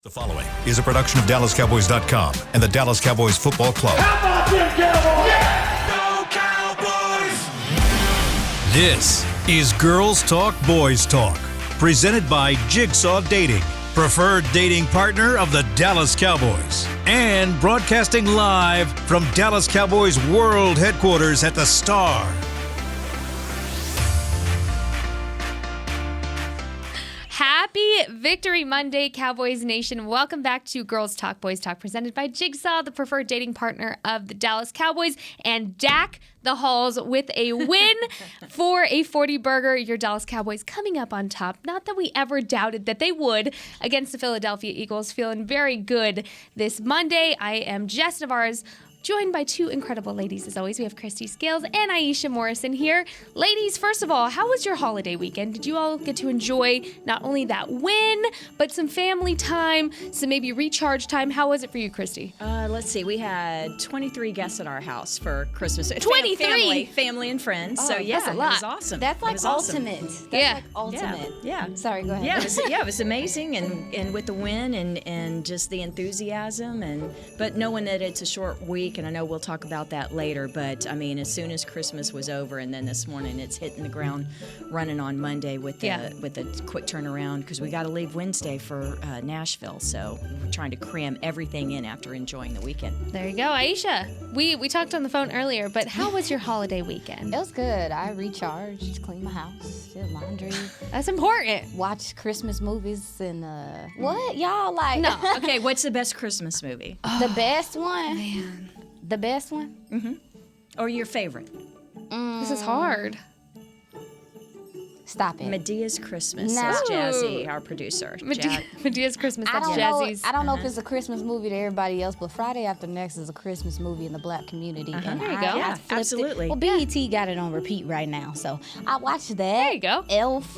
The following is a production of DallasCowboys.com and the Dallas Cowboys Football Club. How about them Cowboys? Go Cowboys! This is Girls Talk, Boys Talk, presented by Jigsaw Dating, preferred dating partner of the Dallas Cowboys, and broadcasting live from Dallas Cowboys World Headquarters at the Star. Happy Victory Monday, Cowboys Nation. Welcome back to Girls Talk, Boys Talk, presented by Jigsaw, the preferred dating partner of the Dallas Cowboys, and Dak the Halls with a win for a 40-burger. Your Dallas Cowboys coming up on top. Not that we ever doubted that they would against the Philadelphia Eagles. Feeling very good this Monday. I am Jess Navarez, joined by two incredible ladies. As always, we have Christy Scales and Aisha Morrison here. Ladies, first of all, how was your holiday weekend? Did you all get to enjoy not only that win, but some family time, some maybe recharge time? How was it for you, Christy? Let's see. We had 23 guests at our house for Christmas. 23? Family and friends. Oh, so, yeah, that's a lot. it was awesome. That's like ultimate. ultimate. Yeah. That's like ultimate. Yeah. Sorry, go ahead. Yeah, it was amazing, and with the win and just the enthusiasm, but knowing that it's a short week, and I know we'll talk about that later, but I mean, as soon as Christmas was over, and then this morning it's hitting the ground running on Monday with the quick turnaround, because we got to leave Wednesday for Nashville, so we're trying to cram everything in after enjoying the weekend. There you go. Aisha, we talked on the phone earlier, but how was your holiday weekend? It was good. I recharged, cleaned my house, did laundry, That's important. watched Christmas movies, and what y'all like? No. Okay, what's the best Christmas movie? The best one. Man, The best one. Or your favorite? this is hard. Stop it. Medea's Christmas, No. says Jazzy, our producer. Medea's Christmas. I That's don't know. Jazzy's. I don't know if it's a Christmas movie to everybody else, but Friday After Next is a Christmas movie in the Black community. And There you I- go. I Yeah, flipped absolutely. It. Well, BET got it on repeat right now, so I watched that. There you go. Elf.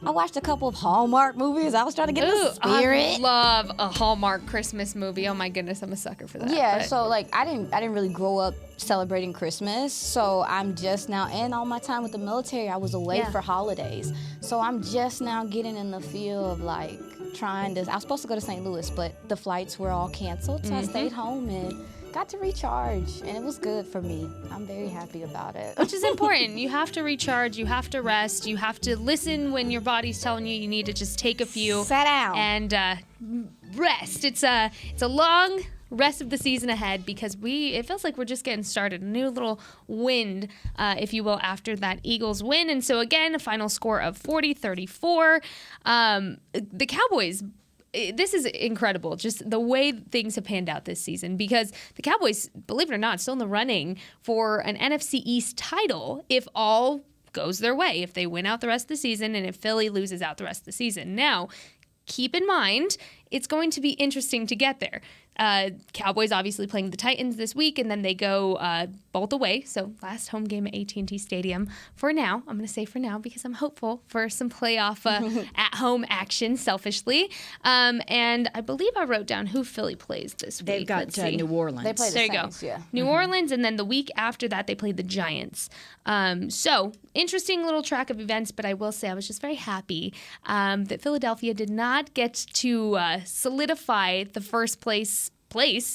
I watched a couple of Hallmark movies. I was trying to get Ooh, the spirit. I love a Hallmark Christmas movie. Oh my goodness, I'm a sucker for that. Yeah, but- so like I didn't really grow up celebrating Christmas, so I'm just now, and all my time with the military, I was away Yeah. for holidays. So I'm just now getting in the feel of like trying to. I was supposed to go to St. Louis, but the flights were all canceled, so I stayed home and got to recharge, and it was good for me. I'm very happy about it. which is important. You have to recharge. You have to rest. You have to listen when your body's telling you need to just take a few Sit down. and rest. It's a long rest of the season ahead, because it feels like we're just getting started. A new little wind, if you will, after that Eagles win. And so again, a final score of 40-34. The Cowboys. This is incredible, just the way things have panned out this season, because the Cowboys, believe it or not, still in the running for an NFC East title if all goes their way, if they win out the rest of the season and if Philly loses out the rest of the season. Now, keep in mind, it's going to be interesting to get there. Cowboys obviously playing the Titans this week, and then they go both away. So last home game at AT&T Stadium for now. I'm going to say for now because I'm hopeful for some playoff at-home action, selfishly. And I believe I wrote down who Philly plays this week. They've got Let's see. New Orleans. They play the There you Saints, go. yeah. New Orleans, and then the week after that, they played the Giants. So, interesting little track of events, but I will say I was just very happy that Philadelphia did not get to solidify the first place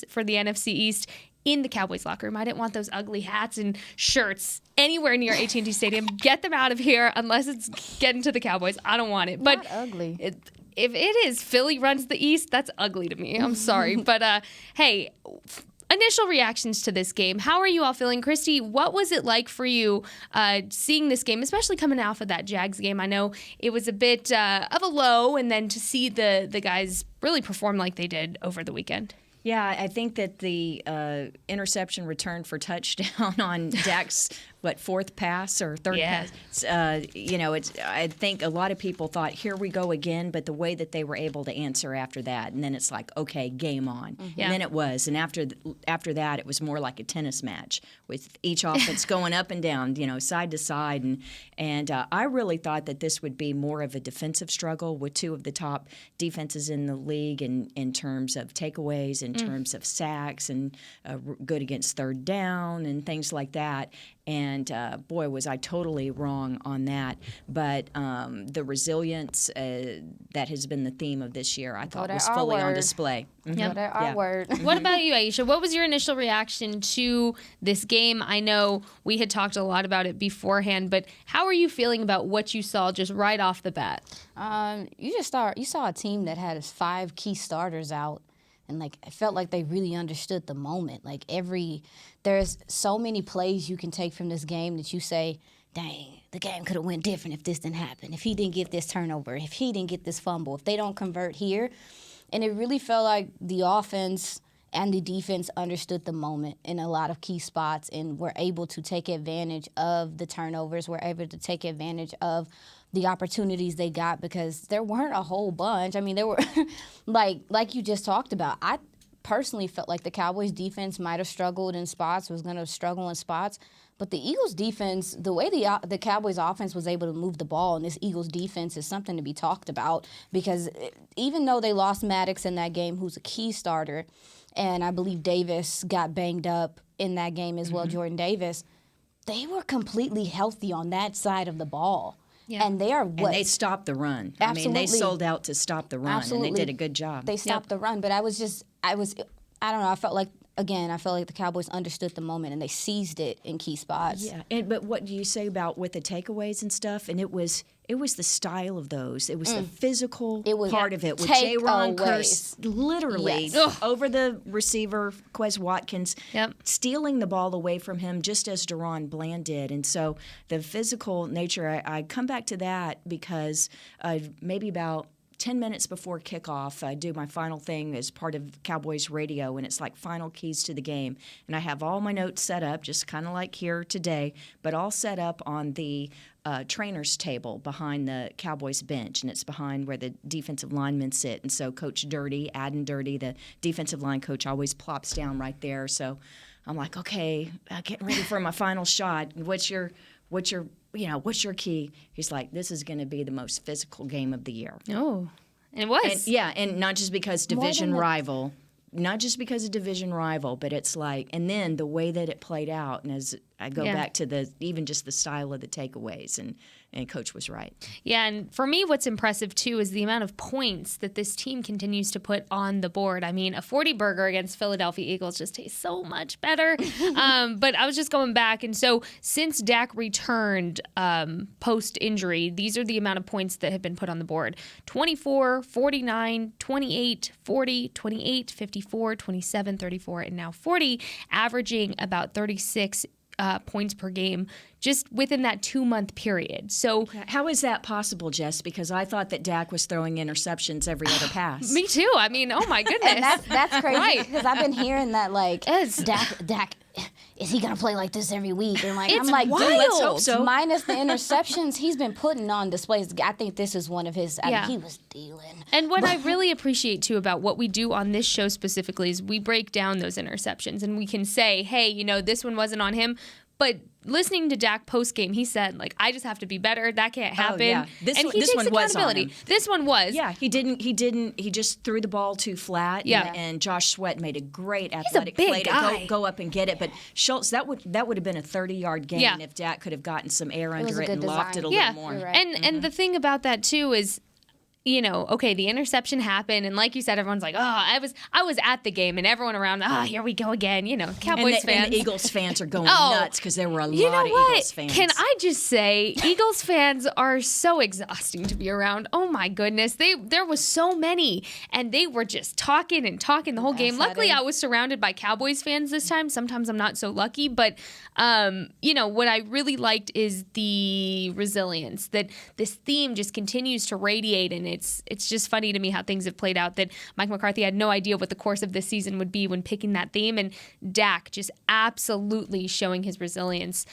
for the NFC East in the Cowboys locker room. I didn't want those ugly hats and shirts anywhere near AT&T Stadium. Get them out of here unless it's getting to the Cowboys. I don't want it. Not But ugly. if it is Philly runs the East, that's ugly to me. I'm sorry. But hey, initial reactions to this game. How are you all feeling? Christy, what was it like for you seeing this game, especially coming off of that Jags game? I know it was a bit of a low, and then to see the guys really perform like they did over the weekend. Yeah, I think that the interception return for touchdown on Dak's fourth pass or third pass. I think a lot of people thought, here we go again, but the way that they were able to answer after that, and then it's like, okay, game on. Yeah. And then it was, and after that, it was more like a tennis match with each offense going up and down, side to side, and I really thought that this would be more of a defensive struggle with two of the top defenses in the league in terms of takeaways, in terms of sacks, and good against third down and things like that. And boy, was I totally wrong on that. But the resilience that has been the theme of this year, I thought was fully on display. Yep. Our word. What about you, Aisha? What was your initial reaction to this game? I know we had talked a lot about it beforehand, but how are you feeling about what you saw just right off the bat? You saw a team that had 5 key starters out, and like it felt like they really understood the moment. Like there's so many plays you can take from this game that you say, dang, the game could have went different if this didn't happen. If he didn't get this turnover, if he didn't get this fumble, if they don't convert here. And it really felt like the offense and the defense understood the moment in a lot of key spots and were able to take advantage of the turnovers, were able to take advantage of the opportunities they got, because there weren't a whole bunch. I mean, there were, like you just talked about, I personally felt like the Cowboys defense might have struggled in spots, was going to struggle in spots. But the Eagles defense, the way the Cowboys offense was able to move the ball, and this Eagles defense is something to be talked about, because even though they lost Maddox in that game, who's a key starter, and I believe Davis got banged up in that game as well, Jordan Davis, they were completely healthy on that side of the ball. Yeah. And they are what? And they stopped the run. Absolutely. I mean, they sold out to stop the run, Absolutely. and they did a good job. They stopped the run, but I don't know, I felt like the Cowboys understood the moment and they seized it in key spots. Yeah, but what do you say about with the takeaways and stuff? And it was the style of those. It was the physical part of it. With J-Ron Curse literally over the receiver, Quez Watkins, stealing the ball away from him just as Deron Bland did. And so the physical nature, I come back to that because maybe about 10 minutes before kickoff, I do my final thing as part of Cowboys radio, and it's like final keys to the game. And I have all my notes set up, just kind of like here today, but all set up on the trainer's table behind the Cowboys bench, and it's behind where the defensive linemen sit. And so Coach Dirty, Adam Dirty, the defensive line coach, always plops down right there. So I'm like, okay, getting ready for my final shot. What's your key? He's like, this is going to be the most physical game of the year. Oh, and it was. And not just because division rival, but it's like, and then the way that it played out, and as I go back to even just the style of the takeaways, and Coach was right. Yeah, and for me, what's impressive, too, is the amount of points that this team continues to put on the board. I mean, a 40 burger against Philadelphia Eagles just tastes so much better. But I was just going back, and so since Dak returned post-injury, these are the amount of points that have been put on the board. 24, 49, 28, 40, 28, 54, 27, 34, and now 40, averaging about 36 points per game just within that 2-month period. So how is that possible, Jess? Because I thought that Dak was throwing interceptions every other pass. Me too. I mean, oh my goodness. And that's crazy because I've been hearing that Dak, is he gonna play like this every week? And I'm like, dude, let's hope so. Minus the interceptions, he's been putting on displays. I think this is one of his. I mean, he was dealing. And what I really appreciate too about what we do on this show specifically is we break down those interceptions and we can say, hey, this one wasn't on him. But listening to Dak post-game, he said, I just have to be better. That can't happen. Oh, yeah. This one was on him. This one was. Yeah, he just threw the ball too flat. Yeah. And Josh Sweat made a great athletic play to go up and get it. But Schultz, that would have been a 30-yard gain if Dak could have gotten some air under it and locked it a little more. Right. And the thing about that, too, is okay, the interception happened, and like you said, everyone's like, I was at the game, and everyone around, here we go again, Cowboys fans. And the Eagles fans are going nuts because there were a lot of Eagles fans. Can I just say, Eagles fans are so exhausting to be around. Oh my goodness, there was so many, and they were just talking the whole game. Luckily, I was surrounded by Cowboys fans this time. Sometimes I'm not so lucky, but what I really liked is the resilience that this theme just continues to radiate, and it's just funny to me how things have played out, that Mike McCarthy had no idea what the course of this season would be when picking that theme, and Dak just absolutely showing his resilience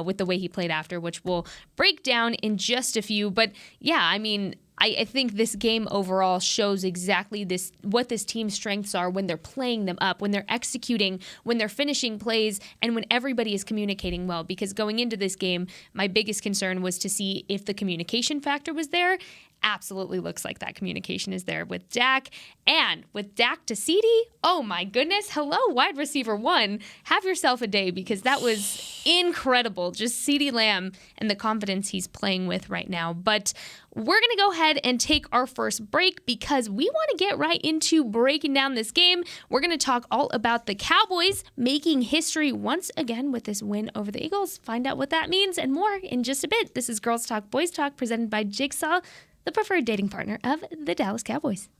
with the way he played after, which we'll break down in just a few. But yeah, I mean, I think this game overall shows exactly what this team's strengths are when they're playing them up, when they're executing, when they're finishing plays, and when everybody is communicating well. Because going into this game, my biggest concern was to see if the communication factor was there. absolutely looks like that communication is there with Dak. And with Dak to CeeDee, oh my goodness. Hello, wide receiver 1. Have yourself a day, because that was incredible. Just CeeDee Lamb and the confidence he's playing with right now. But we're going to go ahead and take our first break because we want to get right into breaking down this game. We're going to talk all about the Cowboys making history once again with this win over the Eagles. Find out what that means and more in just a bit. This is Girls Talk, Boys Talk, presented by Jigsaw, the preferred dating partner of the Dallas Cowboys.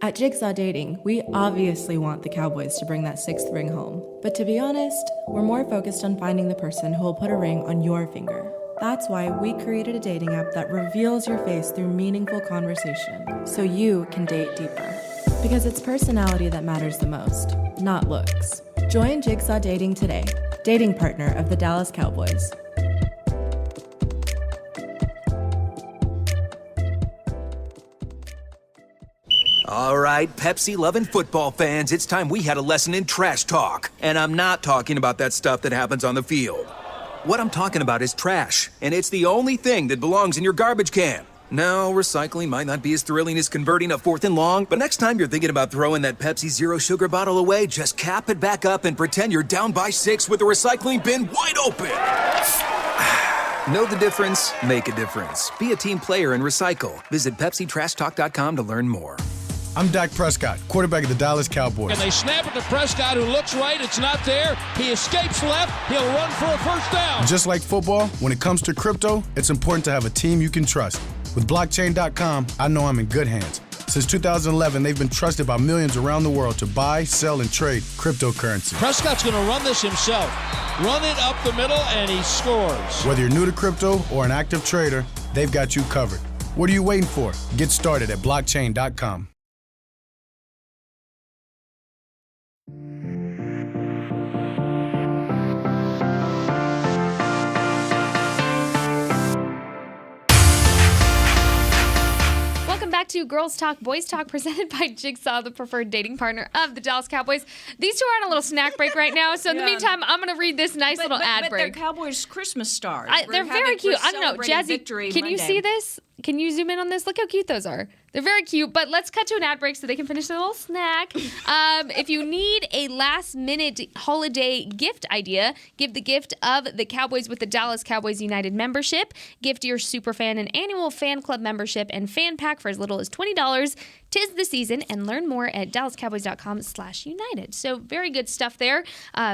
At Jigsaw Dating, we obviously want the Cowboys to bring that 6th ring home. But to be honest, we're more focused on finding the person who will put a ring on your finger. That's why we created a dating app that reveals your face through meaningful conversation, so you can date deeper. Because it's personality that matters the most, not looks. Join Jigsaw Dating today, dating partner of the Dallas Cowboys. All right, Pepsi-loving football fans, it's time we had a lesson in trash talk. And I'm not talking about that stuff that happens on the field. What I'm talking about is trash, and it's the only thing that belongs in your garbage can. Now, recycling might not be as thrilling as converting a 4th and long, but next time you're thinking about throwing that Pepsi Zero Sugar bottle away, just cap it back up and pretend you're down by 6 with the recycling bin wide open. Know the difference? Make a difference. Be a team player and recycle. Visit PepsiTrashTalk.com to learn more. I'm Dak Prescott, quarterback of the Dallas Cowboys. And they snap it to Prescott, who looks right. It's not there. He escapes left. He'll run for a first down. Just like football, when it comes to crypto, it's important to have a team you can trust. With blockchain.com, I know I'm in good hands. Since 2011, they've been trusted by millions around the world to buy, sell, and trade cryptocurrency. Prescott's going to run this himself. Run it up the middle, and he scores. Whether you're new to crypto or an active trader, they've got you covered. What are you waiting for? Get started at blockchain.com. Back to Girls Talk, Boys Talk, presented by Jigsaw, the preferred dating partner of the Dallas Cowboys. These two are on a little snack break right now, so in the meantime, I'm going to read this nice little ad break. They're Cowboys Christmas stars. They're very cute. I don't know, Jazzy, can you Monday. see this? Can you zoom in on this? Look how cute those are. They're very cute, but let's cut to an ad break so they can finish their little snack. If you need a last-minute holiday gift idea, give the gift of the Cowboys with the Dallas Cowboys United membership. Gift your superfan an annual fan club membership and fan pack for as little as $20. 'Tis the season, and learn more at dallascowboys.com/united. So very good stuff there.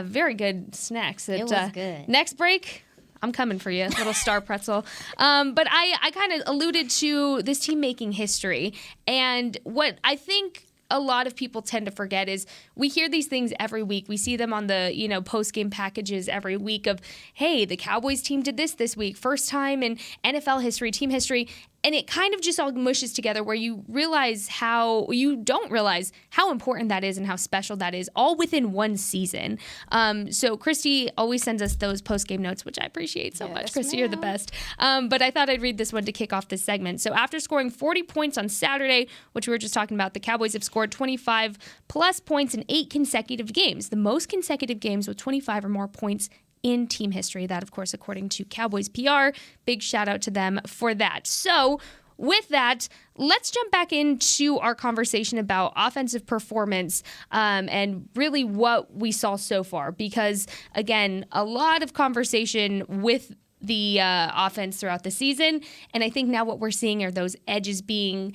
Very good snacks. It was good. Next break, I'm coming for you, little star pretzel. But I kind of alluded to this team making history. And what I think a lot of people tend to forget is we hear these things every week. We see them on the, post-game packages every week of, hey, the Cowboys team did this week. First time in NFL history, team history. And it kind of just all mushes together where you don't realize how important that is and how special that is, all within one season. So Christy always sends us those post-game notes, which I appreciate so much. Christy, you're the best. But I thought I'd read this one to kick off this segment. So after scoring 40 points on Saturday, which we were just talking about, the Cowboys have scored 25-plus points in 8 consecutive games, the most consecutive games with 25 or more points in team history. That, of course, according to Cowboys PR. Big shout out to them for that. So with that, let's jump back into our conversation about offensive performance and really what we saw so far. Because, again, a lot of conversation with the offense throughout the season. And I think now what we're seeing are those edges being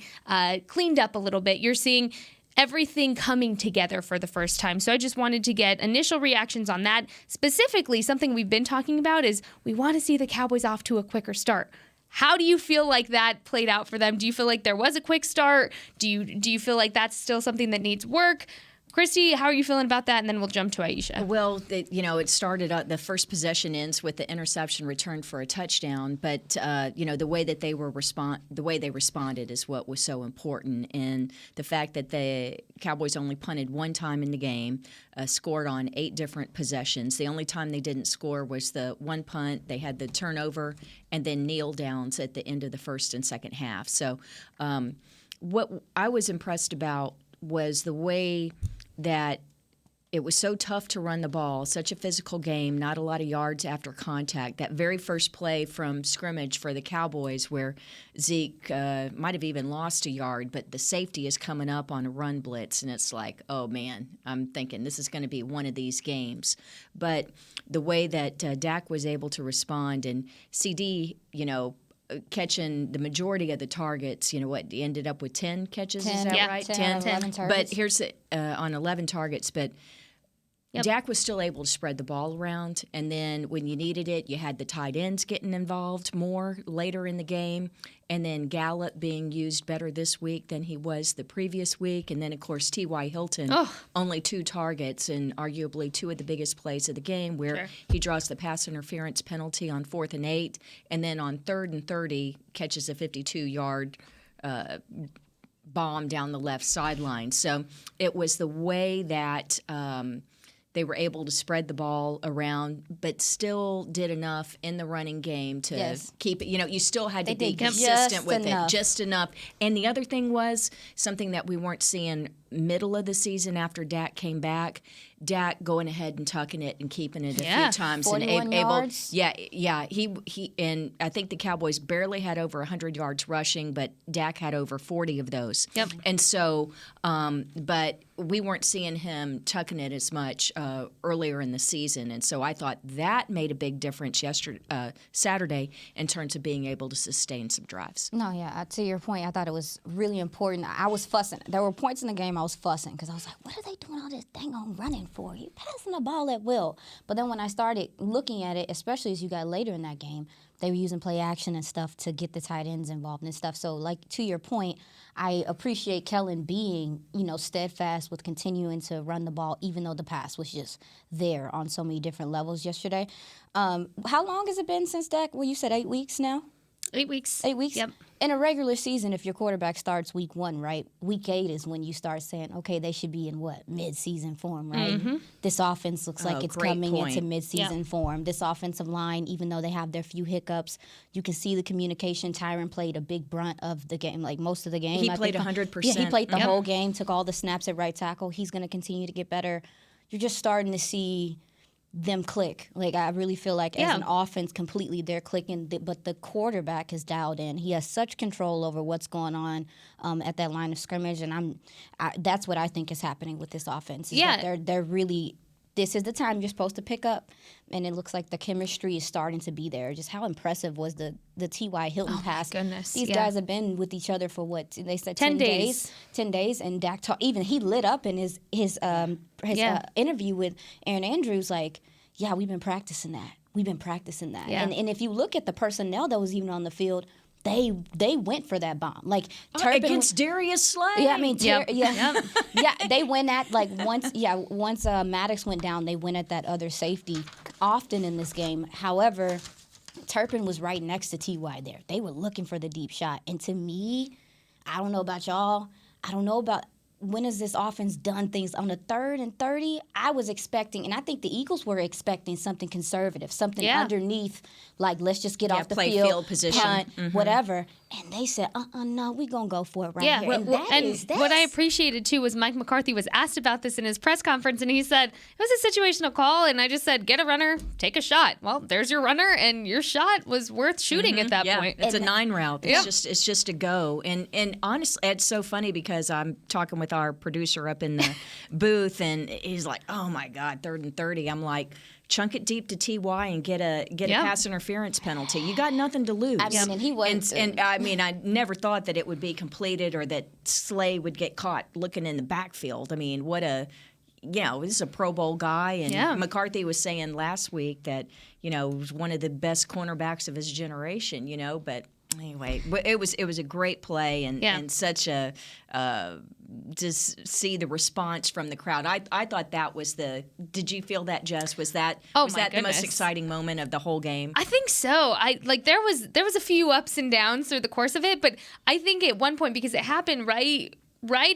cleaned up a little bit. You're seeing everything coming together for the first time. So I just wanted to get initial reactions on that. Specifically, something we've been talking about is we want to see the Cowboys off to a quicker start. How do you feel like that played out for them? Do you feel like there was a quick start? Do you feel like that's still something that needs work? Christy, how are you feeling about that? And then we'll jump to Aisha. Well, it started the first possession ends with the interception returned for a touchdown, but the way that they responded is what was so important, and the fact that the Cowboys only punted one time in the game, scored on 8 different possessions. The only time they didn't score was the one punt. They had the turnover and then kneel downs at the end of the first and second half. So, what I was impressed about was the way that it was so tough to run the ball, such a physical game, not a lot of yards after contact. That very first play from scrimmage for the Cowboys where Zeke might have even lost a yard, but the safety is coming up on a run blitz, and it's like, oh, man, I'm thinking this is going to be one of these games. But the way that Dak was able to respond, and CD, catching the majority of the targets, he ended up with 10 catches, 10, is that yeah, right? 10. 11 But targets. here's on 11 targets, but Yep. Dak was still able to spread the ball around, and then when you needed it, you had the tight ends getting involved more later in the game, and then Gallup being used better this week than he was the previous week, and then, of course, T.Y. Hilton, only 2 targets and arguably 2 of the biggest plays of the game where he draws the pass interference penalty on 4th and 8, and then on 3rd and 30 catches a 52-yard bomb down the left sideline. So it was the way that they were able to spread the ball around, but still did enough in the running game to keep it. You still had to be consistent with it, just enough. And the other thing was something that we weren't seeing middle of the season after Dak came back. Dak going ahead and tucking it and keeping it a few times 41 and yards. He and I think the Cowboys barely had over 100 yards rushing, but Dak had over 40 of those. Yep. And so, but we weren't seeing him tucking it as much earlier in the season, and so I thought that made a big difference Saturday in terms of being able to sustain some drives. No, yeah. To your point, I thought it was really important. I was fussing. There were points in the game I was fussing because I was like, what are they doing all this dang on running for? You passing the ball at will. But then when I started looking at it, especially as you got later in that game, they were using play action and stuff to get the tight ends involved and stuff. So, like, to your point, I appreciate Kellen being, steadfast with continuing to run the ball, even though the pass was just there on so many different levels yesterday. How long has it been since Dak? Well, you said 8 weeks now? 8 weeks. 8 weeks? Yep. In a regular season, if your quarterback starts week 1, right, week 8 is when you start saying, okay, they should be in mid-season form, right? Mm-hmm. This offense looks like it's great coming point. into mid-season form. This offensive line, even though they have their few hiccups, you can see the communication. Tyron played a big brunt of the game, like most of the game. He I played think. 100%. Yeah, he played the Yep. whole game, took all the snaps at right tackle. He's going to continue to get better. You're just starting to see them click. Like, I really feel like as an offense, completely they're clicking, but the quarterback is dialed in. He has such control over what's going on at that line of scrimmage, and that's what I think is happening with this offense. Is that they're really. This is the time you're supposed to pick up, and it looks like the chemistry is starting to be there. Just how impressive was the T.Y. Hilton pass? My goodness. These guys have been with each other for what they said 10 days. 10 days, and Dak even he lit up in his interview with Aaron Andrews, like, yeah, we've been practicing that. Yeah. And if you look at the personnel that was even on the field, they went for that bomb. Like Turpin against Darius Slay. Yeah, I mean, Yep. yeah, they went at once Maddox went down, they went at that other safety often in this game. However, Turpin was right next to T.Y. there. They were looking for the deep shot, and to me, I don't know about y'all. I don't know about. When has this offense done things on the 3rd and 30? I was expecting, and I think the Eagles were expecting something conservative, something underneath, like let's just get off the play field, field position. punt, whatever. And they said, no, we're going to go for it right here. And what I appreciated, too, was Mike McCarthy was asked about this in his press conference, and he said, it was a situational call, and I just said, get a runner, take a shot. Well, there's your runner, and your shot was worth shooting at that point. It's a 9 route. It's just a go. And honestly, it's so funny because I'm talking with our producer up in the booth, and he's like, oh, my God, 3rd and 30. I'm like, chunk it deep to T.Y. and get a pass interference penalty. You got nothing to lose. I mean, and he was. And I mean, I never thought that it would be completed or that Slay would get caught looking in the backfield. I mean, this is a Pro Bowl guy. And McCarthy was saying last week that, was one of the best cornerbacks of his generation, but anyway, it was a great play and such a just see the response from the crowd. I thought that was did you feel that, Jess? Was that the most exciting moment of the whole game? I think so. There was a few ups and downs through the course of it, but I think at one point, because it happened right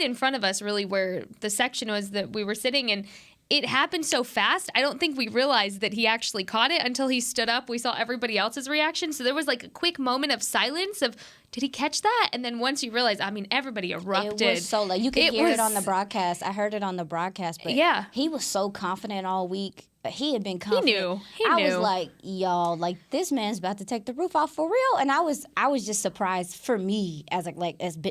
in front of us, really, where the section was that we were sitting in, it happened so fast. I don't think we realized that he actually caught it until he stood up. We saw everybody else's reaction. So there was like a quick moment of silence of, did he catch that? And then once you realize, I mean, everybody erupted. It was so like you could hear it on the broadcast. I heard it on the broadcast, but he was so confident all week. He had been confident. He knew. I was like, y'all, like this man's about to take the roof off for real. And I was just surprised for me as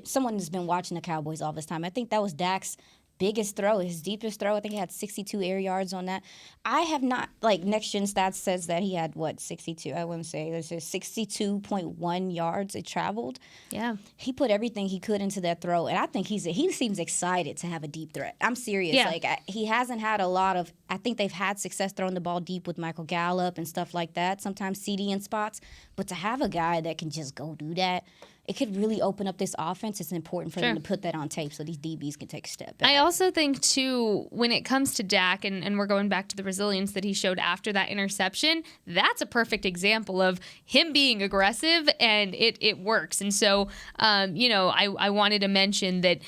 someone who's been watching the Cowboys all this time. I think that was Dak's biggest throw, his deepest throw. I think he had 62 air yards on that. I have not, like, Next Gen Stats says that he had, 62? I wouldn't say. It says 62.1 yards it traveled. Yeah. He put everything he could into that throw, and I think he seems excited to have a deep threat. I'm serious. Yeah. Like, he hasn't had a lot of, I think they've had success throwing the ball deep with Michael Gallup and stuff like that, sometimes CD in spots, but to have a guy that can just go do that, it could really open up this offense. It's important for them to put that on tape so these DBs can take a step back. I also think, too, when it comes to Dak, and we're going back to the resilience that he showed after that interception, that's a perfect example of him being aggressive, and it works. And so, I wanted to mention that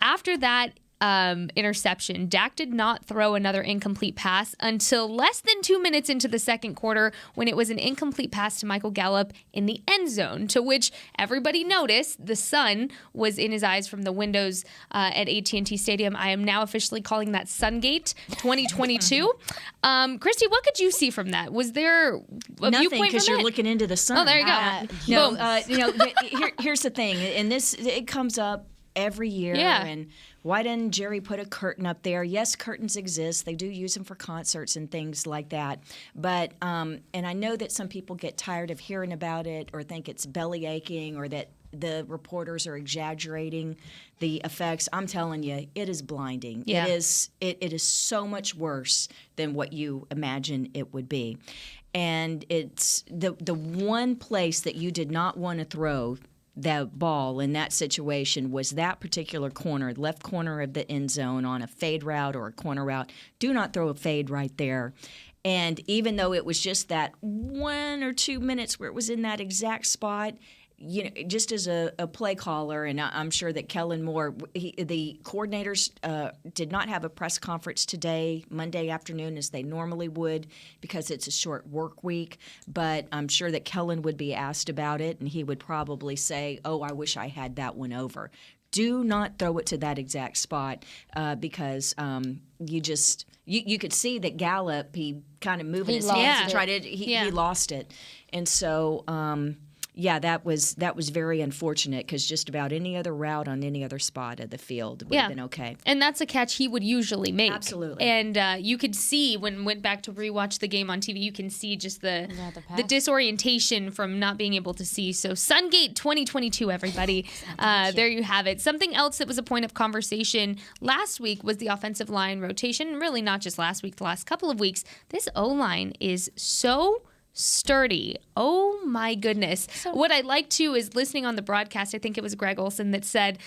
after that interception, Dak did not throw another incomplete pass until less than 2 minutes into the second quarter when it was an incomplete pass to Michael Gallup in the end zone, to which everybody noticed the sun was in his eyes from the windows at AT&T Stadium. I am now officially calling that Sungate 2022. Christy, what could you see from that? Was there a Nothing, viewpoint because from you're it? looking into the sun. Oh, there you go. No, here's the thing, and it comes up every year. Yeah. And why didn't Jerry put a curtain up there? Yes, curtains exist. They do use them for concerts and things like that. But and I know that some people get tired of hearing about it or think it's belly aching or that the reporters are exaggerating the effects. I'm telling you, it is blinding. Yeah. It is so much worse than what you imagine it would be. And it's the one place that you did not want to throw the ball in that situation was that particular corner, left corner of the end zone on a fade route or a corner route. Do not throw a fade right there. And even though it was just that 1 or 2 minutes where it was in that exact spot, just as a play caller, and I'm sure that Kellen Moore, the coordinators did not have a press conference today, Monday afternoon, as they normally would, because it's a short work week. But I'm sure that Kellen would be asked about it, and he would probably say, "Oh, I wish I had that one over." Do not throw it to that exact spot because you could see that Gallup, he kind of moving his hands to try to he lost it, and so. That was very unfortunate because just about any other route on any other spot of the field would have been okay. And that's a catch he would usually make. Absolutely. And you could see when went back to rewatch the game on TV, you can see just the disorientation from not being able to see. So Sungate 2022, everybody. There you have it. Something else that was a point of conversation last week was the offensive line rotation. Really not just last week, the last couple of weeks. This O-line is so sturdy. Oh my goodness. What I like too is listening on the broadcast. I think it was Greg Olson that said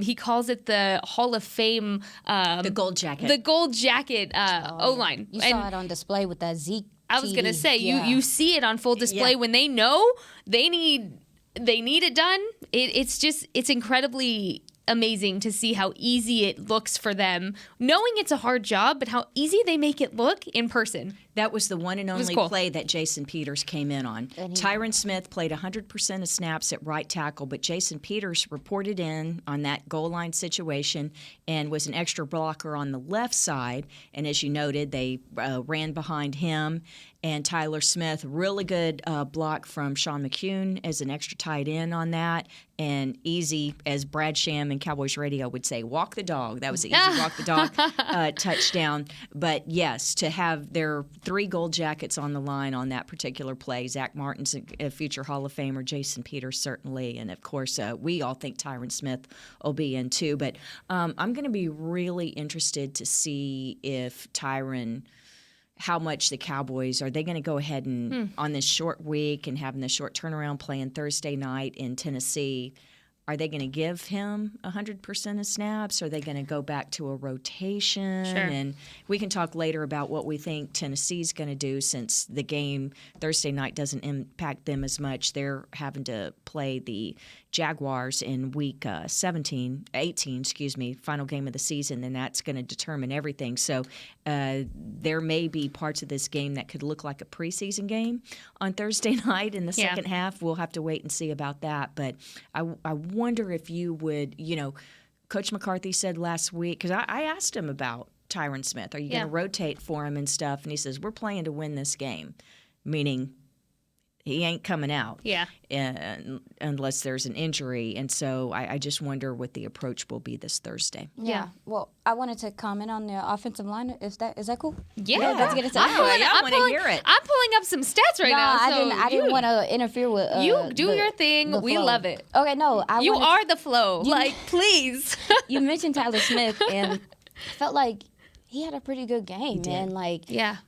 he calls it the Hall of Fame. The gold jacket. The gold jacket O-line. You saw it on display with that Zeke. I was going to say, you see it on full display when they know they need it done. It's incredibly amazing to see how easy it looks for them, knowing it's a hard job, but how easy they make it look in person. That was the one and only play that Jason Peters came in on. Tyron Smith played 100% of snaps at right tackle, but Jason Peters reported in on that goal line situation and was an extra blocker on the left side. And as you noted, they ran behind him. And Tyler Smith, really good block from Sean McCune as an extra tight end on that. And easy, as Brad Sham and Cowboys Radio would say, walk the dog. That was an easy walk the dog touchdown. But yes, to have their 3 gold jackets on the line on that particular play, Zach Martin's a future Hall of Famer, Jason Peters certainly, and of course we all think Tyron Smith will be in too. But I'm going to be really interested to see if Tyron – how much the Cowboys, are they going to go ahead and on this short week and having the short turnaround playing Thursday night in Tennessee, are they going to give him 100% of snaps? Are they going to go back to a rotation? Sure. And we can talk later about what we think Tennessee's going to do since the game Thursday night doesn't impact them as much. They're having to play the Jaguars in week 18, final game of the season, and that's going to determine everything. So there may be parts of this game that could look like a preseason game on Thursday night in the second half. We'll have to wait and see about that. But I wonder if you would, Coach McCarthy said last week, because I asked him about Tyron Smith. Are you going to rotate for him and stuff? And he says, we're playing to win this game, meaning he ain't coming out unless there's an injury. And so I just wonder what the approach will be this Thursday. Yeah. Well, I wanted to comment on the offensive line. Is that cool? Yeah. Let's get into I want to hear it. I'm pulling up some stats right now. So I didn't want to interfere with you do your thing. We love it. Okay, no. You are the flow. Please. You mentioned Tyler Smith, and felt like he had a pretty good game, man.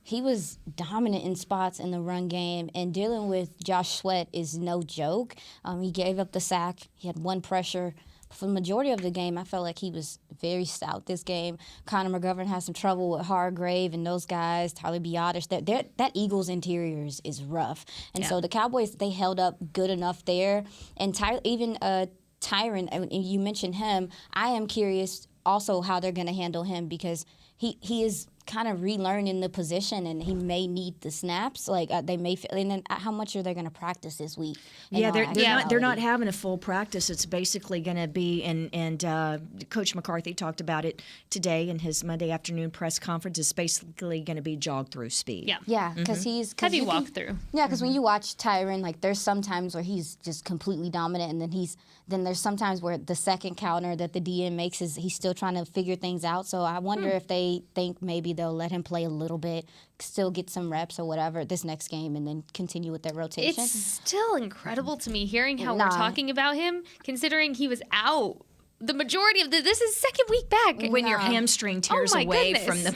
He was dominant in spots in the run game, and dealing with Josh Sweat is no joke. He gave up the sack. He had one pressure. For the majority of the game, I felt like he was very stout this game. Connor McGovern had some trouble with Hargrave and those guys, Tyler Biotish. That Eagles interiors is rough. And so the Cowboys, they held up good enough there. And Tyron, and you mentioned him, I am curious also how they're going to handle him because he is kind of relearning the position, and he may need the snaps. They may, and then how much are they going to practice this week? They're not having a full practice. It's basically going to be, and Coach McCarthy talked about it today in his Monday afternoon press conference. It's basically going to be jog through speed. Yeah, because he's heavy walkthrough. Yeah, because when you watch Tyron, there's some times where he's just completely dominant, and then there's sometimes where the second counter that the DM makes is he's still trying to figure things out. So I wonder if they think maybe they'll let him play a little bit, still get some reps or whatever this next game, and then continue with their rotation. It's still incredible to me hearing how we're talking about him, considering he was out the majority of this is second week back. When your hamstring tears away from the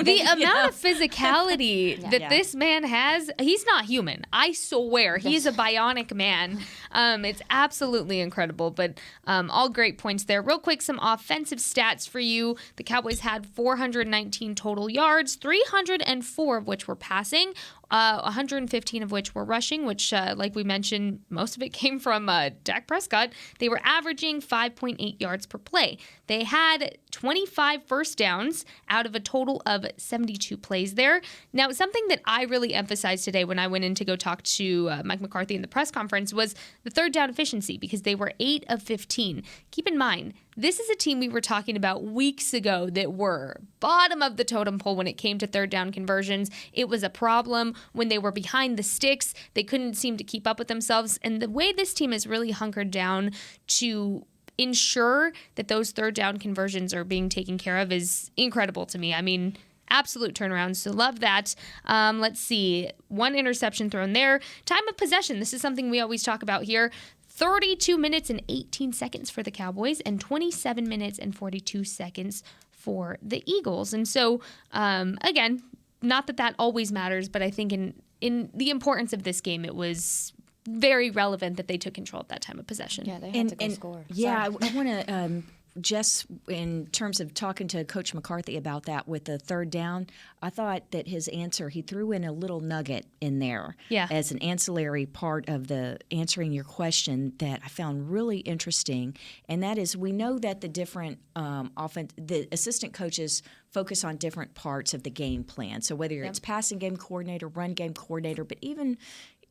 the amount of physicality that this man has, he's not human. I swear. He's a bionic man. It's absolutely incredible, but all great points there. Real quick, some offensive stats for you. The Cowboys had 419 total yards, 304 of which were passing, 115 of which were rushing, which, like we mentioned, most of it came from Dak Prescott. They were averaging 5.8 yards per play. They had 25 first downs out of a total of 72 plays there. Now, something that I really emphasized today when I went in to go talk to Mike McCarthy in the press conference was the third down efficiency, because they were 8 of 15. Keep in mind, this is a team we were talking about weeks ago that were bottom of the totem pole when it came to third down conversions. It was a problem when they were behind the sticks. They couldn't seem to keep up with themselves. And the way this team is really hunkered down to ensure that those third down conversions are being taken care of is incredible to me. I mean, absolute turnaround. So love that. Let's see. 1 interception thrown there. Time of possession. This is something we always talk about here. 32 minutes and 18 seconds for the Cowboys and 27 minutes and 42 seconds for the Eagles. And so, again, not that always matters, but I think in the importance of this game, it was very relevant that they took control at that time of possession. Yeah, they had to go score. Yeah, I want to just in terms of talking to Coach McCarthy about that with the third down, I thought that his answer, he threw in a little nugget in there as an ancillary part of the answering your question that I found really interesting, and that is we know that the different the assistant coaches focus on different parts of the game plan. So whether it's passing game coordinator, run game coordinator, but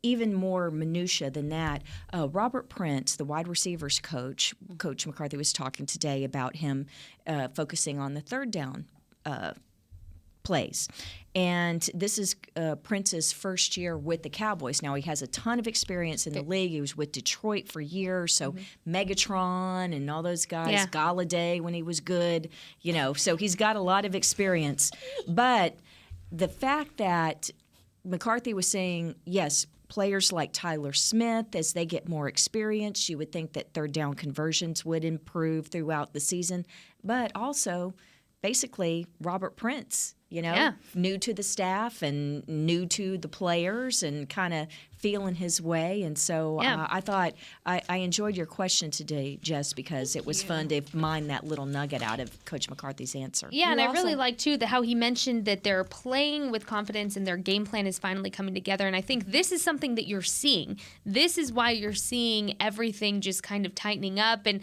even more minutia than that, Robert Prince, the wide receivers coach, Coach McCarthy was talking today about him focusing on the third down plays. And this is Prince's first year with the Cowboys. Now, he has a ton of experience in the league. He was with Detroit for years, so Megatron and all those guys, Galladay when he was good, so he's got a lot of experience. But the fact that McCarthy was saying, yes, players like Tyler Smith, as they get more experience, you would think that third down conversions would improve throughout the season. But also, basically, Robert Prince, new to the staff and new to the players and kind of feeling his way. And so I thought I enjoyed your question today, Jess, because it was fun to mine that little nugget out of Coach McCarthy's answer. Yeah, and I really like, too, how he mentioned that they're playing with confidence and their game plan is finally coming together. And I think this is something that you're seeing. This is why you're seeing everything just kind of tightening up. And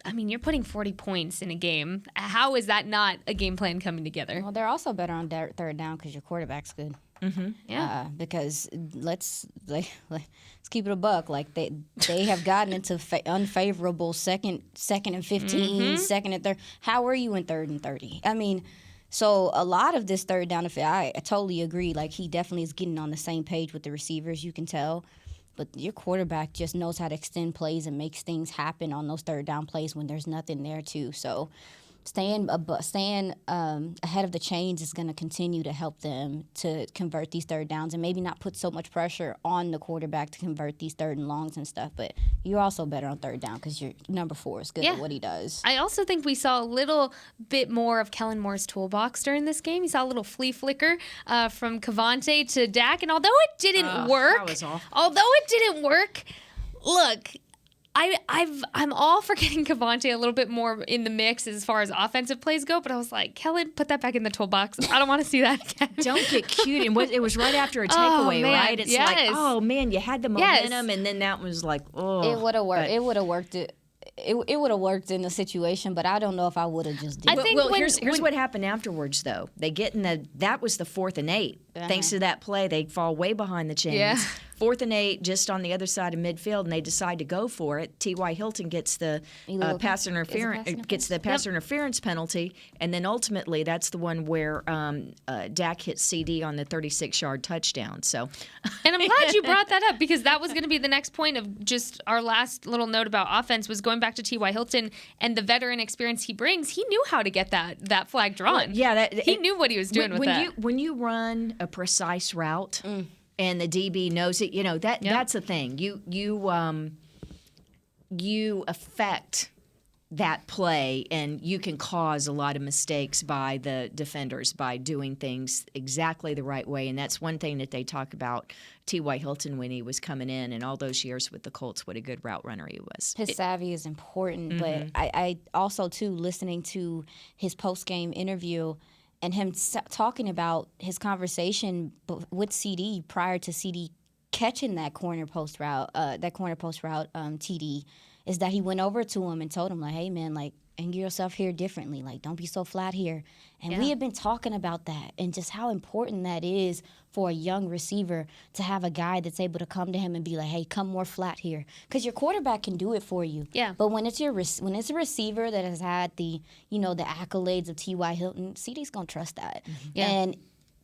I mean, you're putting 40 points in a game. How is that not a game plan coming together? Well, they're also better on third down because your quarterback's good. Mm-hmm. Yeah. Because let's keep it a buck. Like they have gotten into unfavorable second and 15, second and third. How are you in 3rd and 30? I mean, so a lot of this third down, I totally agree. Like he definitely is getting on the same page with the receivers. You can tell. But your quarterback just knows how to extend plays and makes things happen on those third down plays when there's nothing there too. So staying ahead of the chains is going to continue to help them to convert these third downs and maybe not put so much pressure on the quarterback to convert these third and longs and stuff. But you're also better on third down because your number 4 is good at what he does. I also think we saw a little bit more of Kellen Moore's toolbox during this game. You saw a little flea flicker from Cavante to Dak, and although it didn't work, look, I'm all for getting Cavante a little bit more in the mix as far as offensive plays go, but I was like, Kellen, put that back in the toolbox. I don't want to see that again. Don't get cute. And it was right after a takeaway, right? It's like, oh, man, you had the momentum, and then that was like, oh. It would have worked. It would have worked. It would have worked in the situation, but I don't know if I would have just did it. Well, here's what happened afterwards, though. They get that was the 4th and 8. Thanks to that play, they fall way behind the chains. Yeah. 4th and 8, just on the other side of midfield, and they decide to go for it. T.Y. Hilton gets the pass interference penalty, and then ultimately that's the one where Dak hits CD on the 36-yard touchdown. So, and I'm glad you brought that up because that was going to be the next point of just our last little note about offense was going back to T.Y. Hilton and the veteran experience he brings. He knew how to get that flag drawn. Well, yeah, he knew what he was doing with that. When you run a precise route. And the DB knows it. That's a thing. You affect that play, and you can cause a lot of mistakes by the defenders by doing things exactly the right way. And that's one thing that they talk about T.Y. Hilton when he was coming in, and all those years with the Colts, what a good route runner he was. His savvy is important, but I also too listening to his post-game interview. And him talking about his conversation with CD prior to CD catching that corner post route, TD, is that he went over to him and told him, like, hey, man, like, angle yourself here differently. Like, don't be so flat here. And we have been talking about that and just how important that is for a young receiver to have a guy that's able to come to him and be like, hey, come more flat here. Because your quarterback can do it for you. Yeah. But when it's a receiver that has had the accolades of T.Y. Hilton, CD's going to trust that. And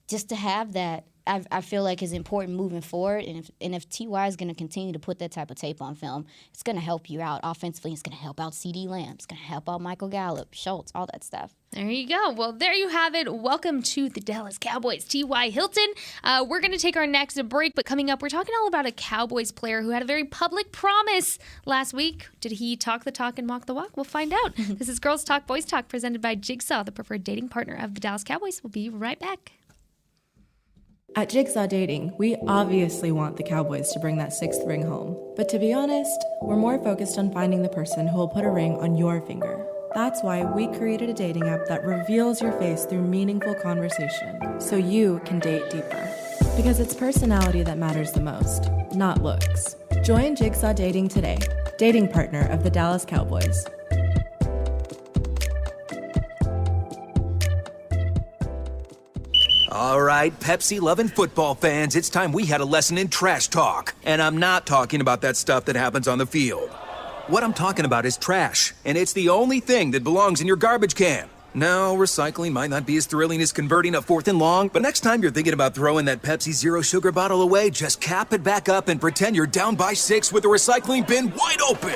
just to have that, I feel like is important moving forward. And if T.Y. is going to continue to put that type of tape on film, it's going to help you out offensively. It's going to help out C.D. Lamb. It's going to help out Michael Gallup, Schultz, all that stuff. There you go. Well, there you have it. Welcome to the Dallas Cowboys, T.Y. Hilton. We're going to take our next break, but coming up, we're talking all about a Cowboys player who had a very public promise last week. Did he talk the talk and walk the walk? We'll find out. This is Girls Talk, Boys Talk, presented by Jigsaw, the preferred dating partner of the Dallas Cowboys. We'll be right back. At Jigsaw Dating, we obviously want the Cowboys to bring that 6th ring home. But to be honest, we're more focused on finding the person who will put a ring on your finger. That's why we created a dating app that reveals your face through meaningful conversation, so you can date deeper. Because it's personality that matters the most, not looks. Join Jigsaw Dating today, dating partner of the Dallas Cowboys. All right, Pepsi-loving football fans, it's time we had a lesson in trash talk. And I'm not talking about that stuff that happens on the field. What I'm talking about is trash, and it's the only thing that belongs in your garbage can. Now, recycling might not be as thrilling as converting a 4th and long, but next time you're thinking about throwing that Pepsi Zero Sugar bottle away, just cap it back up and pretend you're down by 6 with the recycling bin wide open.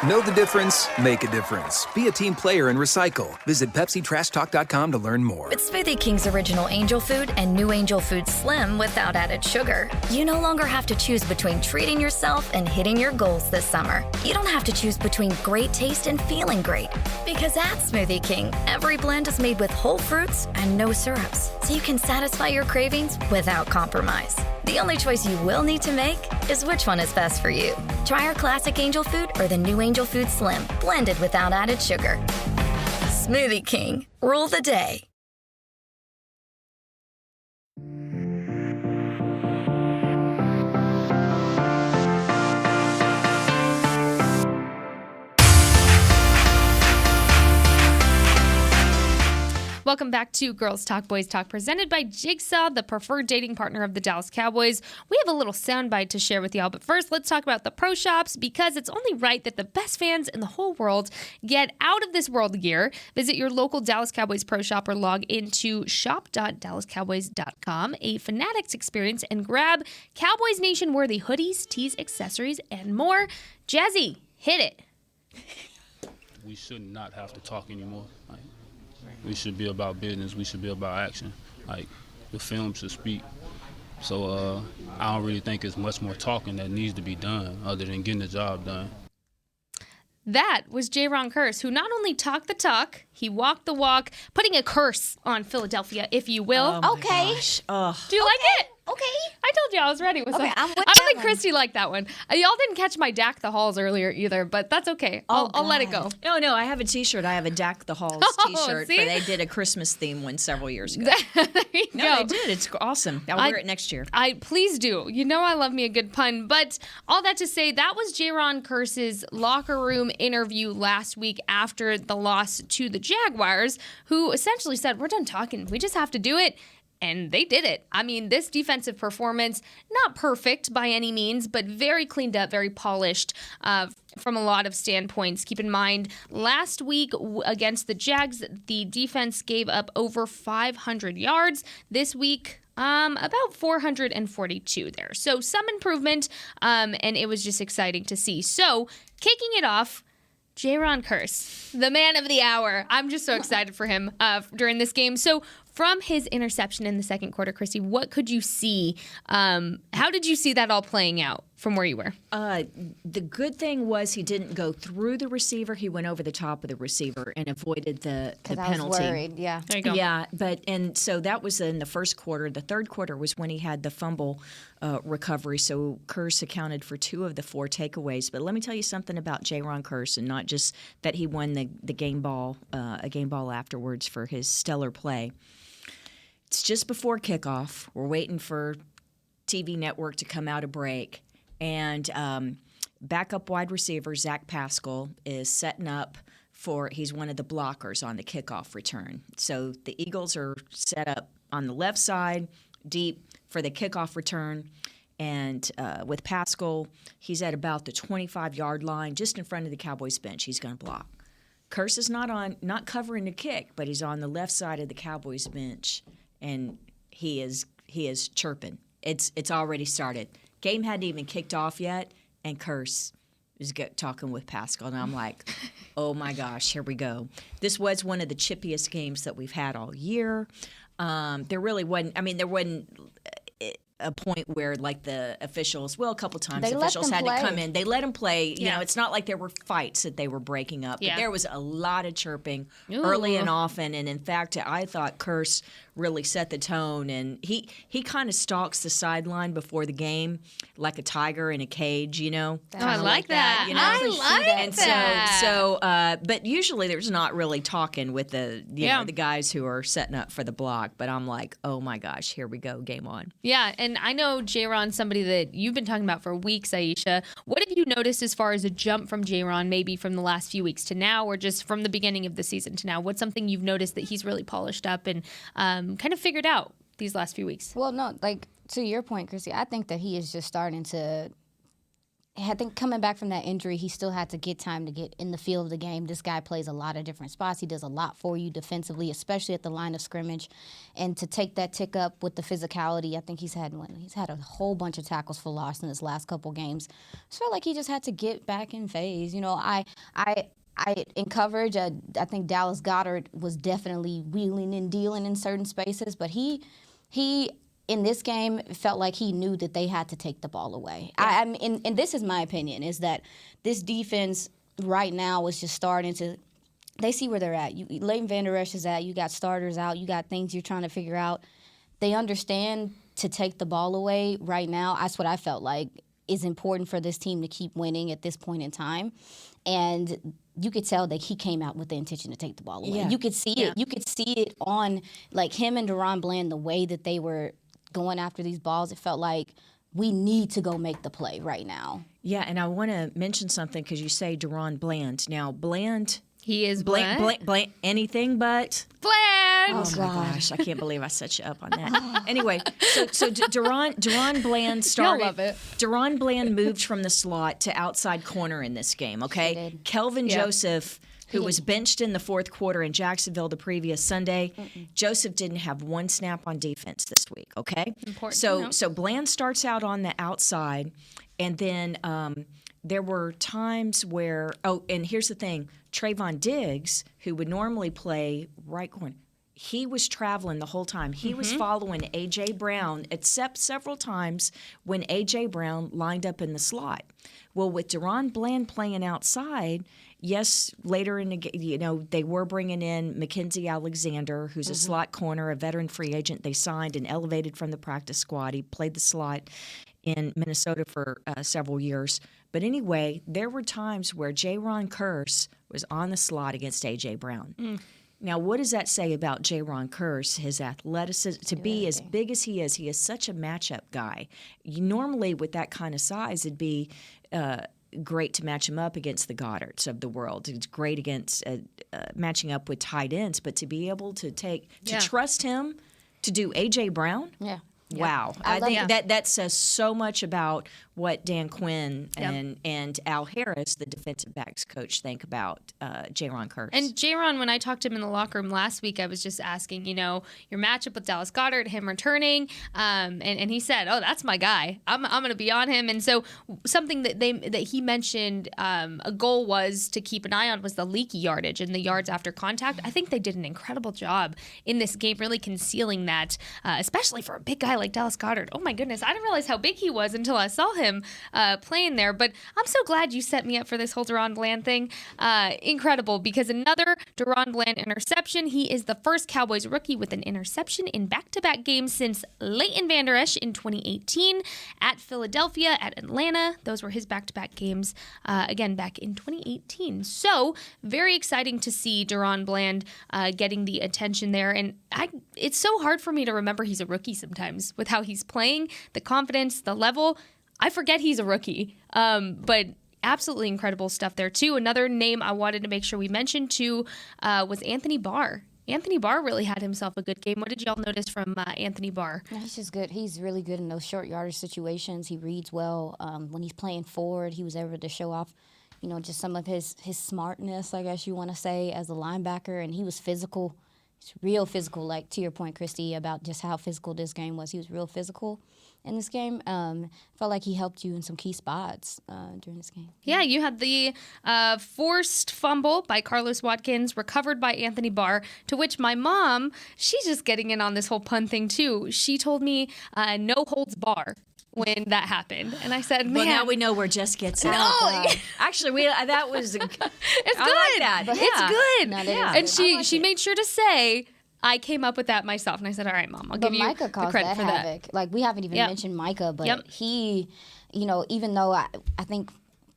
Know the difference? Make a difference. Be a team player and recycle. Visit PepsiTrashTalk.com to learn more. With Smoothie King's original Angel Food and new Angel Food Slim without added sugar, you no longer have to choose between treating yourself and hitting your goals this summer. You don't have to choose between great taste and feeling great. Because at Smoothie King, every blend is made with whole fruits and no syrups, so you can satisfy your cravings without compromise. The only choice you will need to make is which one is best for you. Try our classic Angel Food or the new Angel Food Slim, blended without added sugar. Smoothie King, rule the day. Welcome back to Girls Talk, Boys Talk, presented by Jigsaw, the preferred dating partner of the Dallas Cowboys. We have a little soundbite to share with y'all, but first, let's talk about the pro shops, because it's only right that the best fans in the whole world get out of this world gear. Visit your local Dallas Cowboys pro shop or log into shop.dallascowboys.com, a Fanatics experience, and grab Cowboys Nation worthy hoodies, tees, accessories, and more. Jazzy, hit it. We should not have to talk anymore. Like, we should be about business. We should be about action. Like, the film should speak. So I don't really think it's much more talking that needs to be done other than getting the job done. That was J-Ron Curse, who not only talked the talk, he walked the walk, putting a curse on Philadelphia, if you will. Okay. Do you like it? Okay. I told you I was ready with Okay, that. I'm with I don't that think one. Christy liked that one. Y'all didn't catch my Dak the Halls earlier either, but that's okay. I'll let it go. No, I have a T-shirt. I have a Dak the Halls T-shirt. see? But they did a Christmas theme one several years ago. There you No, go. they did. It's awesome. I'll wear it next year. Please do. You know I love me a good pun. But all that to say, that was J-Ron Curse's locker room interview last week after the loss to the Jaguars, who essentially said, we're done talking. We just have to do it. And they did it. I mean, this defensive performance, not perfect by any means, but very cleaned up, very polished from a lot of standpoints. Keep in mind, last week against the Jags, the defense gave up over 500 yards. This week, about 442 there. So some improvement, and it was just exciting to see. So kicking it off, J-Ron Curse, the man of the hour. I'm just so excited for him during this game. So from his interception in the second quarter, Christy, what could you see? How did you see that all playing out from where you were? The good thing was he didn't go through the receiver. He went over the top of the receiver and avoided the Because I penalty. was worried, yeah. There you go. Yeah, and so that was in the first quarter. The third quarter was when he had the fumble recovery. So Curse accounted for 2 of the 4 takeaways. But let me tell you something about J-Ron Curse, and not just that he won the game ball, a game ball afterwards for his stellar play. It's just before kickoff. We're waiting for TV Network to come out of break, and backup wide receiver Zach Pascal is setting up for. He's one of the blockers on the kickoff return. So the Eagles are set up on the left side, deep for the kickoff return, and with Pascal, he's at about the 25-yard line, just in front of the Cowboys bench. He's going to block. Curse is not covering the kick, but he's on the left side of the Cowboys bench. And he is chirping. It's already started. Game hadn't even kicked off yet, and Curse is talking with Pascal, and I'm like, oh my gosh, here we go. This was one of the chippiest games that we've had all year. There really wasn't. I mean, there wasn't a point where like the officials. Well, a couple times They the let officials them had to play. come in. They let them play. You Yeah. know, it's not like there were fights that they were breaking up. Yeah. But there was a lot of chirping Ooh. early and often, and in fact, I thought Curse really set the tone, and he kind of stalks the sideline before the game like a tiger in a cage, you know. Oh, I like that. you know? I like And that. but usually there's not really talking with the Yeah. know, the guys who are setting up for the block. But I'm like, oh my gosh, here we go, game on. Yeah, and I know J-Ron, somebody that you've been talking about for weeks, Aisha. What have you noticed as far as a jump from J-Ron, maybe from the last few weeks to now, or just from the beginning of the season to now? What's something you've noticed that he's really polished up and kind of figured out these last few weeks? Well, no, like to your point, Chrissy, I think that he is just starting to. I think coming back from that injury, he still had to get time to get in the feel of the game. This guy plays a lot of different spots. He does a lot for you defensively, especially at the line of scrimmage. And to take that tick up with the physicality, I think he's had a whole bunch of tackles for loss in his last couple games. I just felt like he just had to get back in phase. You know, I in coverage, I think Dallas Goedert was definitely wheeling and dealing in certain spaces, but he in this game felt like he knew that they had to take the ball away. Yeah. And this is my opinion, is that this defense right now is just starting to. They see where they're at. Leighton Vander Esch is at. You got starters out. You got things you're trying to figure out. They understand to take the ball away right now. That's what I felt like is important for this team to keep winning at this point in time. And you could tell that he came out with the intention to take the ball away. Yeah. You could see it. You could see it on like him and Deron Bland, the way that they were going after these balls. It felt like we need to go make the play right now. Yeah, and I want to mention something because you say Deron Bland. Now, Bland. He is Bland, anything but. Bland. Oh my gosh, I can't believe I set you up on that. Anyway, so Deron Bland started. You'll love it. Deron Bland moved from the slot to outside corner in this game. Okay, Kelvin Joseph, who was benched in the fourth quarter in Jacksonville the previous Sunday, Joseph didn't have one snap on defense this week. Okay, Important. So Bland starts out on the outside, and then there were times where and here's the thing: Trayvon Diggs, who would normally play right corner, he was traveling the whole time. He was following A.J. Brown, except several times when A.J. Brown lined up in the slot. Well, with Deron Bland playing outside, yes, later in the game, they were bringing in Mackenzie Alexander, who's a slot corner, a veteran free agent they signed and elevated from the practice squad. He played the slot in Minnesota for several years. But anyway, there were times where Jaron Kearse was on the slot against A.J. Brown. Now, what does that say about Jaron Kearse, his athleticism? To be as big as he is such a matchup guy. Normally, with that kind of size, it'd be great to match him up against the Goddards of the world. It's great against matching up with tight ends, but to be able to trust him to do A.J. Brown? Yeah. Wow. I think that says so much about what Dan Quinn and Al Harris, the defensive backs coach, think about Jaron Kearse. And Jaron, when I talked to him in the locker room last week, I was just asking, your matchup with Dallas Goedert, him returning, and he said, "Oh, that's my guy. I'm going to be on him." And so something that he mentioned a goal was to keep an eye on was the leaky yardage and the yards after contact. I think they did an incredible job in this game, really concealing that, especially for a big guy like Dallas Goedert. Oh my goodness, I didn't realize how big he was until I saw him playing there. But I'm so glad you set me up for this whole Deron Bland thing. Incredible, because another Deron Bland interception. He is the first Cowboys rookie with an interception in back-to-back games since Leighton Vander Esch in 2018 at Philadelphia, at Atlanta. Those were his back-to-back games, again, back in 2018. So very exciting to see Deron Bland getting the attention there. And it's so hard for me to remember he's a rookie sometimes with how he's playing, the confidence, the level. I forget he's a rookie, but absolutely incredible stuff there, too. Another name I wanted to make sure we mentioned, too, was Anthony Barr. Anthony Barr really had himself a good game. What did y'all notice from Anthony Barr? He's just good. He's really good in those short yardage situations. He reads well. When he's playing forward, he was able to show off, just some of his smartness, I guess you want to say, as a linebacker. And he was physical. He's real physical, like to your point, Christy, about just how physical this game was. He was real physical in this game. Felt like he helped you in some key spots during this game. Yeah, you had the forced fumble by Carlos Watkins, recovered by Anthony Barr, to which my mom, she's just getting in on this whole pun thing too. She told me no holds bar when that happened, and I said, "Man, well, now we know where Jess gets out." No, actually, that was it's good. I like that. It's good. No, and she made sure to say, I came up with that myself, and I said, "All right, Mom, I'll give you Micah the credit for havoc. that." Like, we haven't even mentioned Micah, but he, even though I think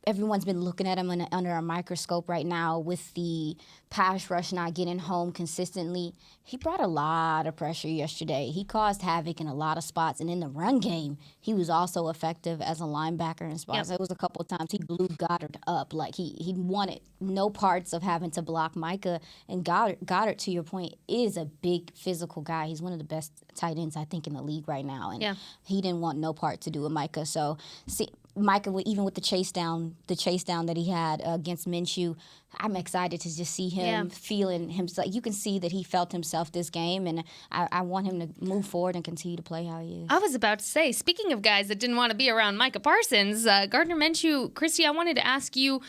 everyone's been looking at him under a microscope right now with the pass rush not getting home consistently, he brought a lot of pressure yesterday. He caused havoc in a lot of spots, and in the run game, he was also effective as a linebacker in spots. There was a couple of times he blew Goddard up. Like, he wanted no parts of having to block Micah, and Goddard, to your point, is a big physical guy. He's one of the best tight ends, I think, in the league right now, and he didn't want no part to do with Micah. So, Micah, even with the chase down that he had against Minshew, I'm excited to just see him feeling himself. You can see that he felt himself this game, and I want him to move forward and continue to play how he is. I was about to say, speaking of guys that didn't want to be around Micah Parsons, Gardner Minshew, Christy, I wanted to ask you,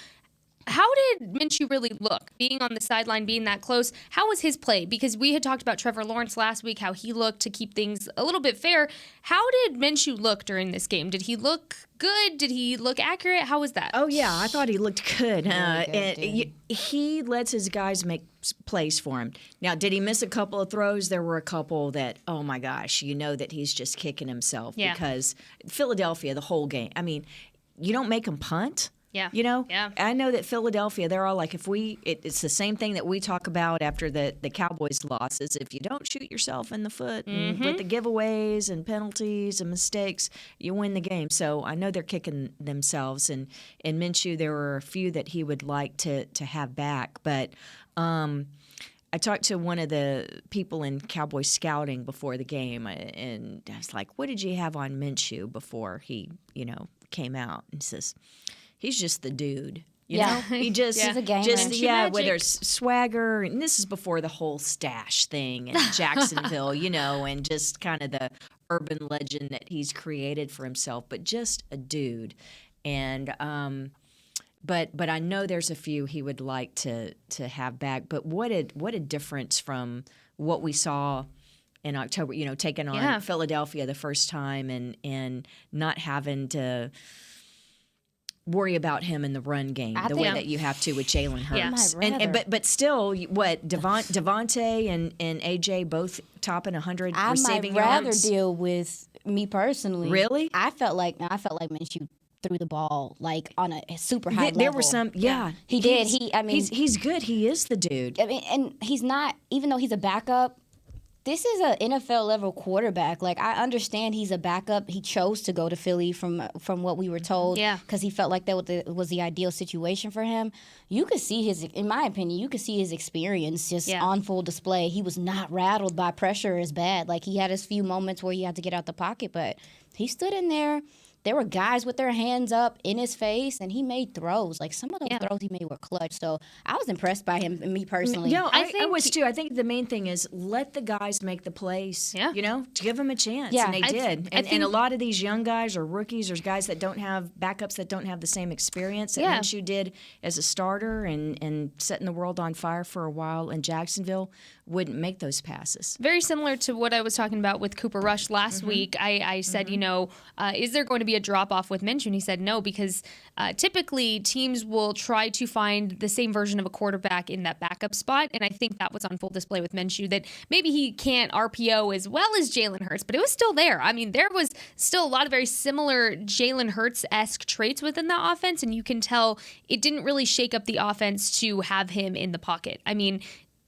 how did Minshew really look, being on the sideline, being that close? How was his play? Because we had talked about Trevor Lawrence last week, how he looked to keep things a little bit fair. How did Minshew look during this game? Did he look good? Did he look accurate? How was that? Oh, yeah, I thought he looked good. Really good, he lets his guys make plays for him. Now, did he miss a couple of throws? There were a couple that, oh, my gosh, that he's just kicking himself because Philadelphia, the whole game. I mean, you don't make him punt. Yeah. I know that Philadelphia, they're all like, it's the same thing that we talk about after the Cowboys losses. If you don't shoot yourself in the foot and with the giveaways and penalties and mistakes, you win the game. So I know they're kicking themselves. And in Minshew, there were a few that he would like to have back. But I talked to one of the people in Cowboy scouting before the game, and I was like, "What did you have on Minshew before he, came out?" And he says, "He's just the dude." You know, he just, He's a gamer. whether it's swagger, and this is before the whole stash thing in Jacksonville, and just kind of the urban legend that he's created for himself, but just a dude. And but I know there's a few he would like to have back. But what a difference from what we saw in October, taking on Philadelphia the first time and not having to worry about him in the run game the way that you have to with Jalen Hurts. But still, what Devontae and AJ both topping 100 receiving yards. I might rather deal with me personally. Really? I felt like Minshew threw the ball like on a super high level. There were some, he did. He's good. He is the dude. I mean, and he's not, even though he's a backup. This is an NFL level quarterback. Like, I understand he's a backup. He chose to go to Philly from what we were told. Yeah. Because he felt like that was the ideal situation for him. You could see in my opinion, his experience just on full display. He was not rattled by pressure as bad. Like, he had his few moments where he had to get out the pocket, but he stood in there. There were guys with their hands up in his face, and he made throws. Like, some of those throws he made were clutch. So I was impressed by him, me personally. No, I was too. I think the main thing is let the guys make the plays. Yeah. Give them a chance. Yeah. And they did. And a lot of these young guys or rookies or guys that don't have backups that don't have the same experience that Minshew did as a starter and setting the world on fire for a while in Jacksonville wouldn't make those passes. Very similar to what I was talking about with Cooper Rush last week. I said, is there going to be a drop-off with Minshew? And he said no, because typically teams will try to find the same version of a quarterback in that backup spot, and I think that was on full display with Minshew, that maybe he can't RPO as well as Jalen Hurts, but it was still there. I mean, there was still a lot of very similar Jalen Hurts-esque traits within that offense, and you can tell it didn't really shake up the offense to have him in the pocket. I mean,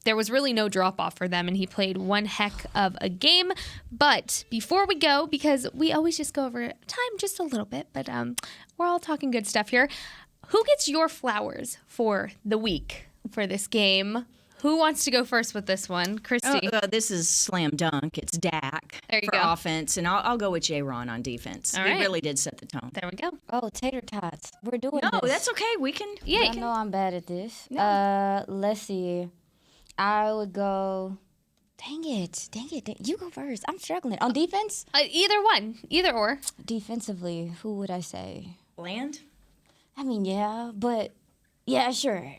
there was really no drop-off for them, and he played one heck of a game. But before we go, because we always just go over time just a little bit, but we're all talking good stuff here. Who gets your flowers for the week for this game? Who wants to go first with this one? Christy. This is slam dunk. It's Dak There you for go. offense, and I'll go with J-Ron on defense. All He right. really did set the tone. There we go. Oh, tater tots. We're doing No, this. that's okay. We can. Yeah, I know I'm bad at this. Let's see. I would go. Dang it. You go first. I'm struggling. On defense? Either one. Either or. Defensively, who would I say? Land? I mean, yeah, but yeah, sure.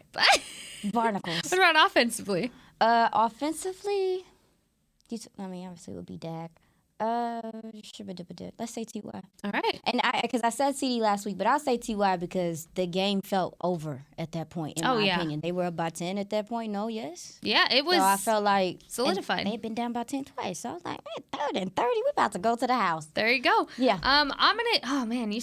Barnacles. What about offensively? Offensively, obviously it would be Dak. Let's say T.Y. All right. And because I said CD last week, but I'll say T.Y. because the game felt over at that point, in my opinion. They were up by 10 at that point, no, yes? Yeah, it was. So I felt like solidified. They had been down by 10 twice. So I was like, man, 3rd and 30, we're about to go to the house. There you go. Yeah. I'm gonna. Oh man, you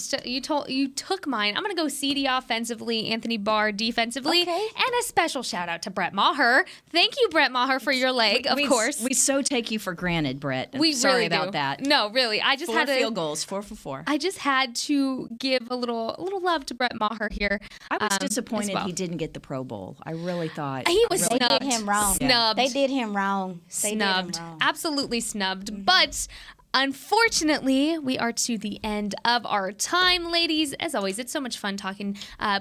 took mine. I'm gonna go CD offensively, Anthony Barr defensively, Okay. and a special shout out to Brett Maher. Thank you, Brett Maher, for your leg. Of course, We so take you for granted, Brett. I'm we sorry really about do. that. No, really, I just 4 had to. field goals, 4 for 4. I just had to give a little love to Brett Maher here. I was as disappointed well. he didn't get the Pro Bowl. I really thought He was They snubbed. did him wrong. Snubbed. They did him wrong. Snubbed. They did him wrong. Absolutely snubbed. But unfortunately, we are to the end of our time, ladies. As always, it's so much fun talking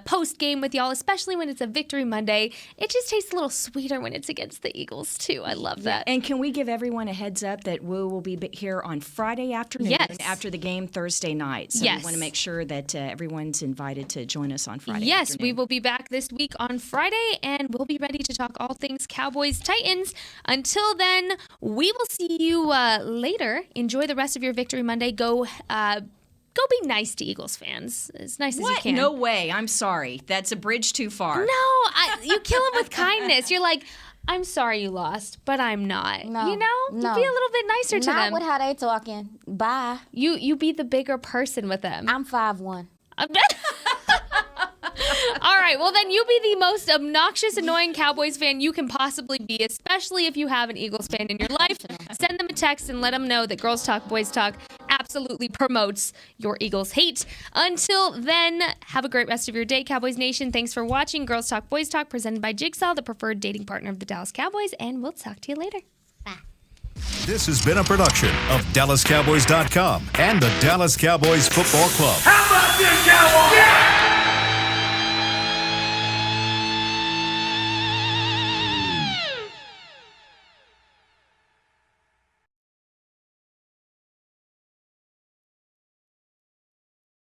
post-game with y'all, especially when it's a Victory Monday. It just tastes a little sweeter when it's against the Eagles, too. I love that. And can we give everyone a heads up that Woo will be here on Friday afternoon Yes. after the game Thursday night? So Yes. we want to make sure that everyone's invited to join us on Friday Yes, afternoon. we will be back this week on Friday, and we'll be ready to talk all things Cowboys-Titans. Until then, we will see you later. Enjoy the rest of your Victory Monday. Go be nice to Eagles fans. As nice as you What? can. No way. I'm sorry. That's a bridge too far. No, you kill them with kindness. You're like, I'm sorry you lost, but I'm not. No, You know? no. Be a little bit nicer to Not them. with how they talking. Bye. You be the bigger person with them. I'm 5'1". All right, well then you be the most obnoxious, annoying Cowboys fan you can possibly be, especially if you have an Eagles fan in your life. Send them a text and let them know that Girls Talk, Boys Talk absolutely absolutely promotes your Eagles hate. Until then, have a great rest of your day, Cowboys Nation. Thanks for watching Girls Talk Boys Talk, presented by Jigsaw, the preferred dating partner of the Dallas Cowboys, and we'll talk to you later. Bye. This has been a production of DallasCowboys.com and the Dallas Cowboys Football Club. How about this, Cowboys? Yeah!